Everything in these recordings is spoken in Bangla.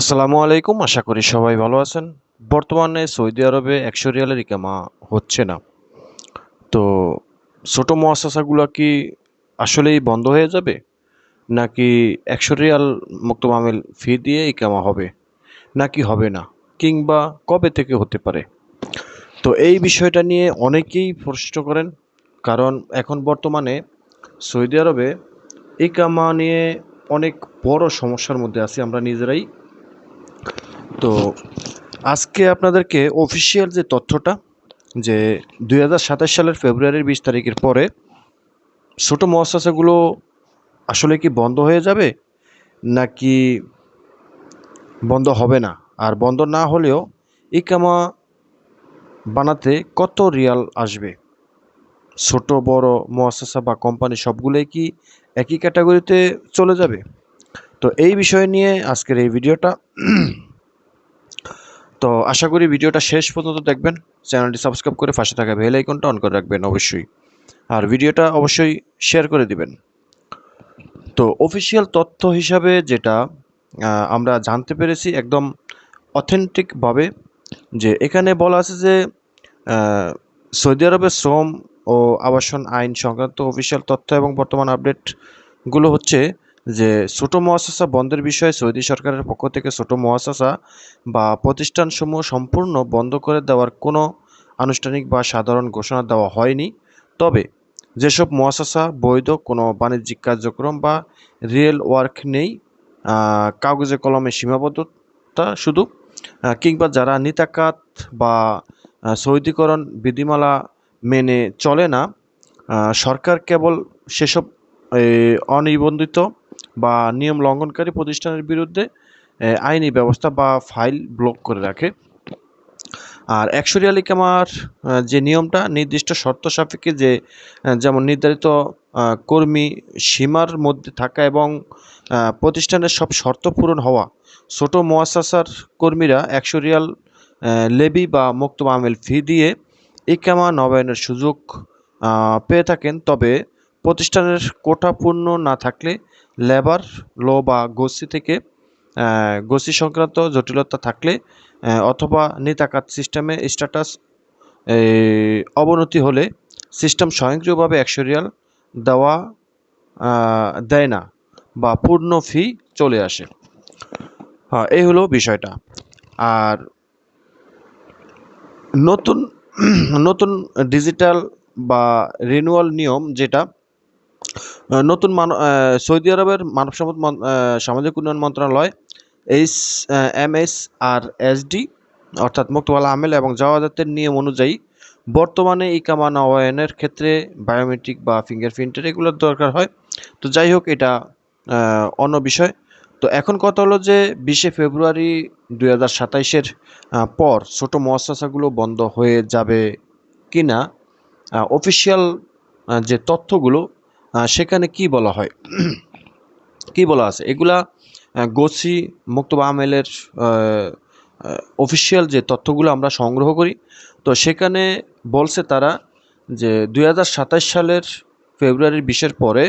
আসসালামু আলাইকুম। আশা করি সবাই ভালো আছেন। বর্তমানে সৌদি আরবে ১০০ রিয়ালের ইকামা হচ্ছে না। তো ছোট মুআসসাসাগুলা কি আসলেই বন্ধ হয়ে যাবে? নাকি ১০০ রিয়াল মুক্ত মামুল ফি দিয়ে ইকামা হবে? নাকি হবে না? কিংবা কবে থেকে হতে পারে? তো এই বিষয়টা নিয়ে অনেকেই প্রশ্ন করেন। কারণ এখন বর্তমানে সৌদি আরবে ইকামা নিয়ে অনেক বড় সমস্যার মধ্যে আছি আমরা নিজেরাই। তো আজকে আপনাদেরকে অফিসিয়াল যে তথ্যটা যে ২০২৭ সালের ফেব্রুয়ারির ২০ তারিখের পরে ছোট মুআসসাসাগুলো আসলে কি বন্ধ হয়ে যাবে? নাকি বন্ধ হবে না? আর বন্ধ না হলেও ইকামা বানাতে কত রিয়াল আসবে? ছোট বড় মুআসসাসা বা কোম্পানি সবগুলোই কি একই ক্যাটাগরিতে চলে যাবে? তো এই বিষয় নিয়ে আজকের এই ভিডিওটা। তো আশা করি ভিডিওটা শেষ পর্যন্ত দেখবেন। চ্যানেলটি সাবস্ক্রাইব করে পাশে থাকা বেল আইকনটা অন করে রাখবেন অবশ্যই। আর ভিডিওটা অবশ্যই শেয়ার করে দিবেন। তো অফিসিয়াল তথ্য হিসাবে যেটা আমরা জানতে পেরেছি একদম অথেন্টিকভাবে, যে এখানে বলা আছে যে আহ, সৌদি আরবের শ্রম ও আবাসন আইন সংক্রান্ত অফিসিয়াল তথ্য এবং বর্তমান আপডেটগুলো হচ্ছে যে ছোট মুআসসাসা বন্ধের বিষয়ে সৌদি সরকারের পক্ষ থেকে ছোট মুআসসাসা বা প্রতিষ্ঠানসমূহ সম্পূর্ণ বন্ধ করে দেওয়ার কোনো আনুষ্ঠানিক বা সাধারণ ঘোষণা দেওয়া হয়নি। তবে যেসব মুআসসাসা বৈধ কোনো বাণিজ্যিক কার্যক্রম বা রিয়েল ওয়ার্ক নেই, কাগজে কলমে সীমাবদ্ধতা শুধু, কিংবা যারা নিতাকাত বা সৌদিকরণ বিধিমালা মেনে চলে না, সরকার কেবল সেসব অনিবন্ধিত বা নিয়ম লঙ্ঘনকারী প্রতিষ্ঠানের বিরুদ্ধে আইনি ব্যবস্থা বা ফাইল ব্লক করে রাখে। আর ১০০ রিয়াল ইকামার যে নিয়মটা নির্দিষ্ট শর্ত সাপেক্ষে, যে যেমন নির্ধারিত কর্মী সীমার মধ্যে থাকা এবং প্রতিষ্ঠানের সব শর্ত পূরণ হওয়া। ছোট মুআসসাসার কর্মীরা ১০০ রিয়াল লেভি বা মুক্ত মামুল ফি দিয়ে ইকামা নবায়নের সুযোগ পেয়ে থাকেন। তবে প্রতিষ্ঠানের কোটা পূর্ণ না থাকলে, লেবার ল বা গোসি থেকে গোসি সংক্রান্ত জটিলতা থাকলে, অথবা নিতাকাত সিস্টেমে স্ট্যাটাস অবনতি হলে সিস্টেম স্বয়ংক্রিয়ভাবে ১০০ রিয়াল দেওয়া দেয় না বা পূর্ণ ফি চলে আসে। হ্যাঁ, এই হলো বিষয়টা। আর নতুন নতুন ডিজিটাল বা রিনিউয়াল নিয়ম যেটা নতুন সৌদি আরবের মানব সম্পদ সামাজিক উন্নয়ন মন্ত্রণালয় MSRSD অর্থাৎ মুক্তবালা আমেল এবং জাওয়াজাতের নিয়ম অনুযায়ী বর্তমানে ইকামা নবায়নের ক্ষেত্রে বায়োমেট্রিক বা ফিঙ্গারপ্রিন্টের এগুলোর দরকার হয়। তো যাই হোক, এটা অন্য বিষয়। তো এখন কথা হলো যে ২০শে ফেব্রুয়ারি ২০২৭-এর পর ছোট মুআসসাসাগুলো বন্ধ হয়ে যাবে কি না। অফিসিয়াল যে তথ্যগুলো সেখানে কি বলা হয়, কি বলা আছে এগুলা গোসি মুক্তবা আমেলের অফিসিয়াল যে তথ্যগুলো আমরা সংগ্রহ করি। তো সেখানে বলছে তারা যে ২০২৭ সালের ফেব্রুয়ারির ২০-এর পরে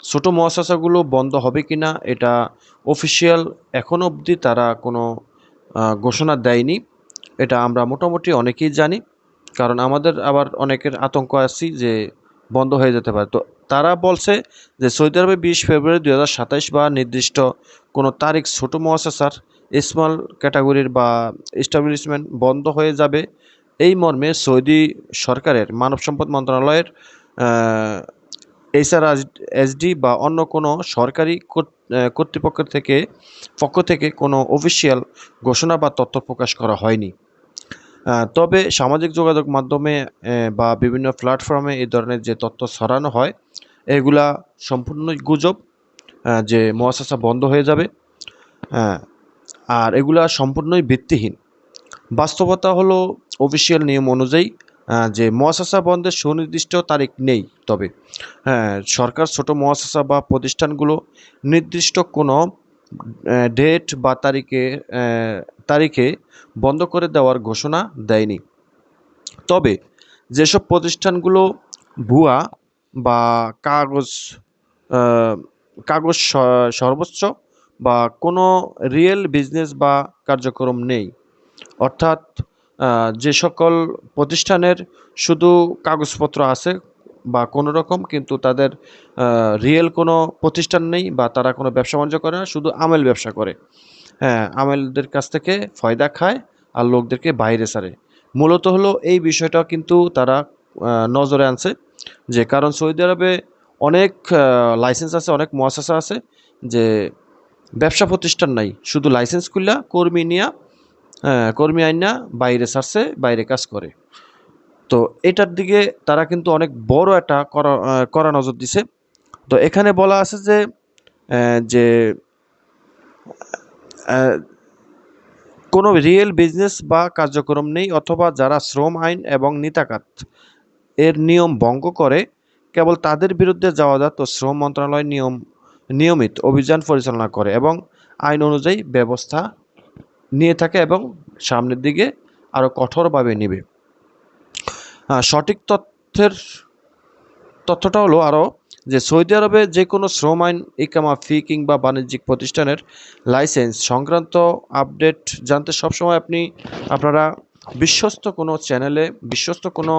ছোট মুআসসাসাগুলো বন্ধ হবে কি না, এটা অফিসিয়াল এখনও অবধি তারা কোনো ঘোষণা দেয়নি। এটা আমরা মোটামুটি অনেকেই জানি, কারণ আমাদের আবার অনেকের আতঙ্ক আছি যে বন্ধ হয়ে যেতে পারে। তো তারা বলছে যে সৌদি আরবে ২০ ফেব্রুয়ারি ২০২৭ বা নির্দিষ্ট কোনো তারিখ ছোট মুআসসাসার স্মল ক্যাটাগরির বা এস্টাবলিশমেন্ট বন্ধ হয়ে যাবে, এই মর্মে সৌদি সরকারের মানব সম্পদ মন্ত্রণালয়ের HRSD বা অন্য কোনো সরকারি কর্তৃপক্ষের পক্ষ থেকে কোনো অফিসিয়াল ঘোষণা বা তথ্য প্রকাশ করা হয়নি। তবে সামাজিক যোগাযোগ মাধ্যমে বা বিভিন্ন প্ল্যাটফর্মে এই ধরনের যে তথ্য ছড়ানো হয়, এগুলা সম্পূর্ণই গুজব, যে মুআসসাসা বন্ধ হয়ে যাবে। আর এগুলা সম্পূর্ণই ভিত্তিহীন। বাস্তবতা হলো অফিসিয়াল নিয়ম অনুযায়ী যে মুআসসাসা বন্ধের সুনির্দিষ্ট তারিখ নেই। তবে হ্যাঁ, সরকার ছোট মুআসসাসা বা প্রতিষ্ঠানগুলো নির্দিষ্ট কোনো ডেট বা তারিখে বন্ধ করে দেওয়ার ঘোষণা দেয়নি। তবে যেসব প্রতিষ্ঠানগুলো ভুয়া বা কাগজ কাগজ সর্বোচ্চ বা কোনো রিয়েল বিজনেস বা কার্যক্রম নেই। অর্থাৎ যে সকল প্রতিষ্ঠানের শুধু কাগজপত্র আছে বা কোনো রকম, কিন্তু তাদের রিয়েল কোনো প্রতিষ্ঠান নেই বা তারা কোনো ব্যবসা বাণিজ্য করে না, শুধু আমেল ব্যবসা করে। হ্যাঁ, আমেলদের কাছ থেকে ফয়দা খায় আর লোকদেরকে বাইরে ছাড়ে। মূলত হলো এই বিষয়টা কিন্তু তারা নজরে আনছে, যে কারণ সৌদি আরবে অনেক লাইসেন্স আছে, অনেক মুয়াসাসা আছে, যে ব্যবসা প্রতিষ্ঠান নাই, শুধু লাইসেন্স খুললা কর্মী আইনা বাইরে ছাড়ছে, বাইরে কাজ করে। তো এটার দিকে তারা কিন্তু অনেক বড় একটা কড়া নজর দিছে। তো এখানে বলা আছে যে যে কোনো রিয়েল বিজনেস বা কার্যক্রম নেই, অথবা যারা শ্রম আইন এবং নিতাকাত এর নিয়ম ভঙ্গ করে কেবল তাদের বিরুদ্ধে যাওয়াজাত ও শ্রম মন্ত্রণালয় নিয়মিত অভিযান পরিচালনা করে এবং আইন অনুযায়ী ব্যবস্থা নিয়ে থাকে এবং সামনের দিকে আরও কঠোরভাবে নেবে। সঠিক তথ্যটা হলো আরও যে সৌদি আরবে যে কোনো শ্রম আইন, ইকামা, ফি কিংবা বাণিজ্যিক প্রতিষ্ঠানের লাইসেন্স সংক্রান্ত আপডেট জানতে সবসময় আপনারা বিশ্বস্ত কোনো চ্যানেলে, বিশ্বস্ত কোনো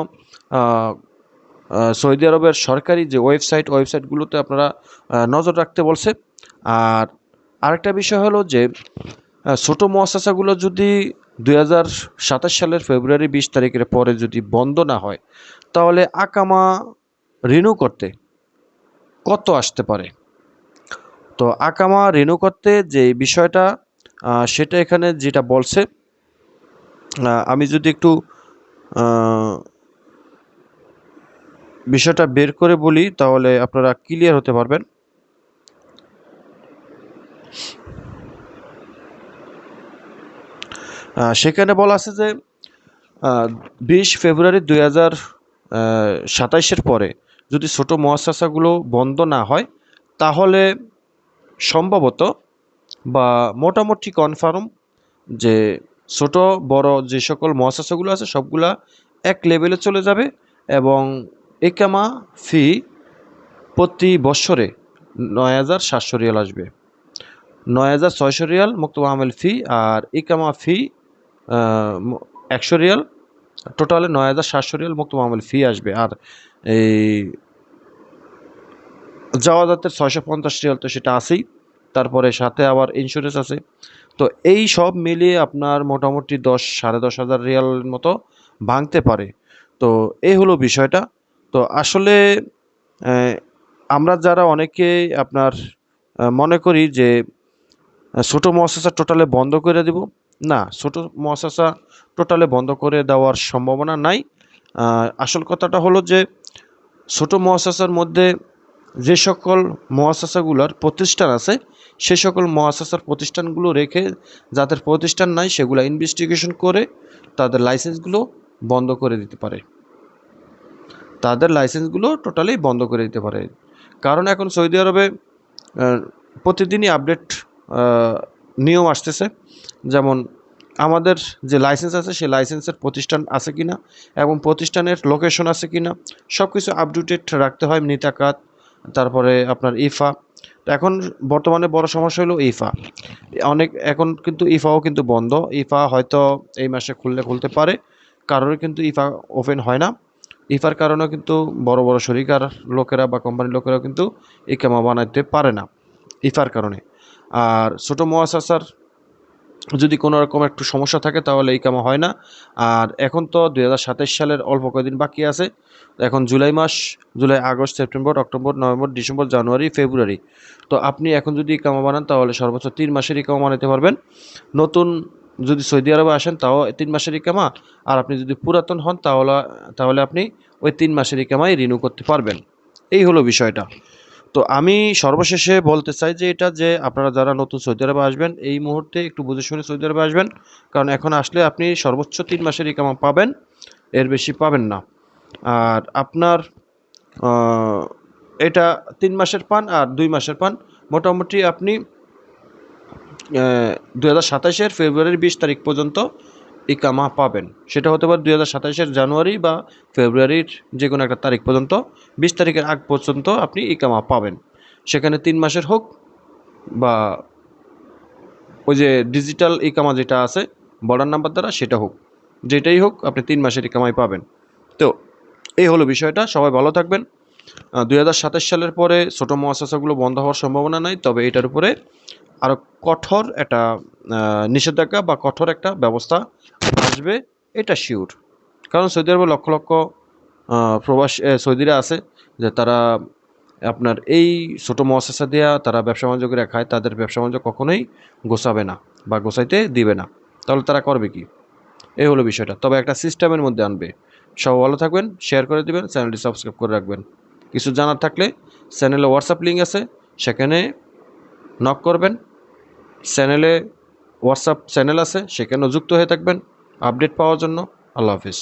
সৌদি আরবের সরকারি যে ওয়েবসাইটগুলোতে আপনারা নজর রাখতে বলছে। আর আরেকটা বিষয় হলো যে ছোটো মুয়াসাসাগুলো যদি 2027 সালের ফেব্রুয়ারি 20 তারিখের পরে যদি বন্ধ না হয়, তাহলে আকামা রিনিউ করতে কত আসতে পারে। তো আকামা রিনিউ করতে যে বিষয়টা, সেটা এখানে যেটা বলছে, আমি যদি একটু বিষয়টা বের করে বলি তাহলে আপনারা ক্লিয়ার হতে পারবেন। সেখানে বলা আছে যে 20 ফেব্রুয়ারি 2027 পরে যদি ছোটো মুয়াসাসাগুলো বন্ধ না হয়, তাহলে সম্ভবত বা মোটামুটি কনফার্ম যে ছোট বড় যে সকল মুয়াসাসাগুলো আছে সবগুলা এক লেভেলে চলে যাবে এবং ইকামা ফি প্রতি বছরে 9,700 রিয়াল আসবে। 9,600 রিয়াল মুক্তবা আমেল ফি আর ইকামা ফি 100 রিয়াল, টোটালে 9,700 রিয়াল মুক্তবা আমেল ফি আসবে। আর এই যাওয়াজাতের 650 রিয়াল তো সেটা আছেই, তারপরে সাথে আবার ইন্স্যুরেন্স আছে। তো এই সব মিলিয়ে আপনার মোটামুটি 10,000-10,500 রিয়ালের মতো ভাঙতে পারে। তো এই হলো বিষয়টা। তো আসলে আমরা যারা অনেকে আপনার মনে করি যে ছোটো মুয়াসাসা টোটালে বন্ধ করে দিব, না, ছোটো মুয়াসাসা টোটালে বন্ধ করে দেওয়ার সম্ভাবনা নাই। আসল কথাটা হলো যে ছোটো মুয়াসাসার মধ্যে যে সকল মুয়াসাসাগুলোর প্রতিষ্ঠান আছে, সে সকল মুয়াসাসার প্রতিষ্ঠানগুলো রেখে, যাদের প্রতিষ্ঠান নাই সেগুলো ইনভেস্টিগেশন করে তাদের লাইসেন্সগুলো বন্ধ করে দিতে পারে, তাদের লাইসেন্সগুলো টোটালি বন্ধ করে দিতে পারে। কারণ এখন সৌদি আরবে প্রতিদিনই আপডেট নিয়ম আসতেছে, যেমন আমাদের যে লাইসেন্স আছে সেই লাইসেন্সের প্রতিষ্ঠান আছে কিনা এবং প্রতিষ্ঠানের লোকেশন আছে কিনা সব কিছু আপডেটেড রাখতে হয়। নিতাকাত, তারপরে আপনার ইফা। তো এখন বর্তমানে বড় সমস্যা হলো ইফা। এখন কিন্তু ইফাও কিন্তু বন্ধ। ইফা হয়তো এই মাসে খুলতে পারে, কারোর কিন্তু ইফা ওপেন হয় না। ইফার কারণে কিন্তু বড় বড় শরিকার লোকেরা বা কোম্পানির লোকেরাও কিন্তু ইকামা বানাইতে পারে না ইফার কারণে। আর ছোটো মুয়াসাসার যদি কোনো রকম একটু সমস্যা থাকে তাহলে ইকামা হয় না। আর এখন তো 2027 সালের অল্প কয়েকদিন বাকি আছে। এখন July, August, September, October, November, December, January, February. তো আপনি এখন যদি ইকামা বানান তাহলে সর্বোচ্চ 3 মাসের ইকামা বানাতে পারবেন। নতুন যদি সৌদি আরবে আসেন তাও 3 মাসের ইকামা, আর আপনি যদি পুরাতন হন তাহলে আপনি ওই 3 মাসের ইকামাই রিনিউ করতে পারবেন। এই হলো বিষয়টা। তো আমি সর্বশেষে বলতে চাই যে এটা যে আপনারা যারা নতুন সৌদি আরবে আসবেন, এই মুহূর্তে একটু বুঝে শুনে সৌদি আরবে আসবেন, কারণ এখন আসলে আপনি সর্বোচ্চ 3 মাসের ইকামা পাবেন, এর বেশি পাবেন না। আর আপনার এটা 3 মাসের পান আর 2 মাসের পান, মোটামুটি আপনি 2027 ফেব্রুয়ারির 20 তারিখ পর্যন্ত ইকামা পাবেন। সেটা হতে পারে 2027 জানুয়ারি বা ফেব্রুয়ারির যে কোনো একটা তারিখ পর্যন্ত, 20 তারিখের আগ পর্যন্ত আপনি ইকামা পাবেন। সেখানে 3 মাসের হোক বা ওই যে ডিজিটাল ইকামা যেটা আছে বর্ডার নাম্বার দ্বারা, সেটা হোক, যেটাই হোক আপনি 3 মাসের ইকামাই পাবেন। তো এই হলো বিষয়টা। সবাই ভালো থাকবেন। 2027 সালের পরে ছোটো মুআসসাসাগুলো বন্ধ হওয়ার সম্ভাবনা নাই, তবে এটার উপরে আরও কঠোর একটা নিষেধাজ্ঞা বা কঠোর একটা ব্যবস্থা আসবে, এটা শিওর। কারণ সৌদি আরবে লক্ষ লক্ষ সৌদিরা আছে যে তারা আপনার এই ছোটো মুআসসাসা দিয়া তারা ব্যবসা বাণিজ্য করে খায়, তাদের ব্যবসা বাণিজ্য কখনোই গোছাবে না বা গোছাইতে দিবে না। তাহলে তারা করবে কি? এই হলো বিষয়টা। তবে একটা সিস্টেমের মধ্যে আনবে। সবাই ভালো থাকবেন, শেয়ার করে দিবেন, চ্যানেলটি সাবস্ক্রাইব করে রাখবেন। কিছু জানার থাকলে চ্যানেলে হোয়াটসঅ্যাপ লিঙ্ক আছে, সেখানে নক করবেন। চ্যানেলে হোয়াটসঅ্যাপ চ্যানেল আছে, সেখানেও যুক্ত হয়ে থাকবেন আপডেট পাওয়ার জন্য। আল্লাহ হাফিজ।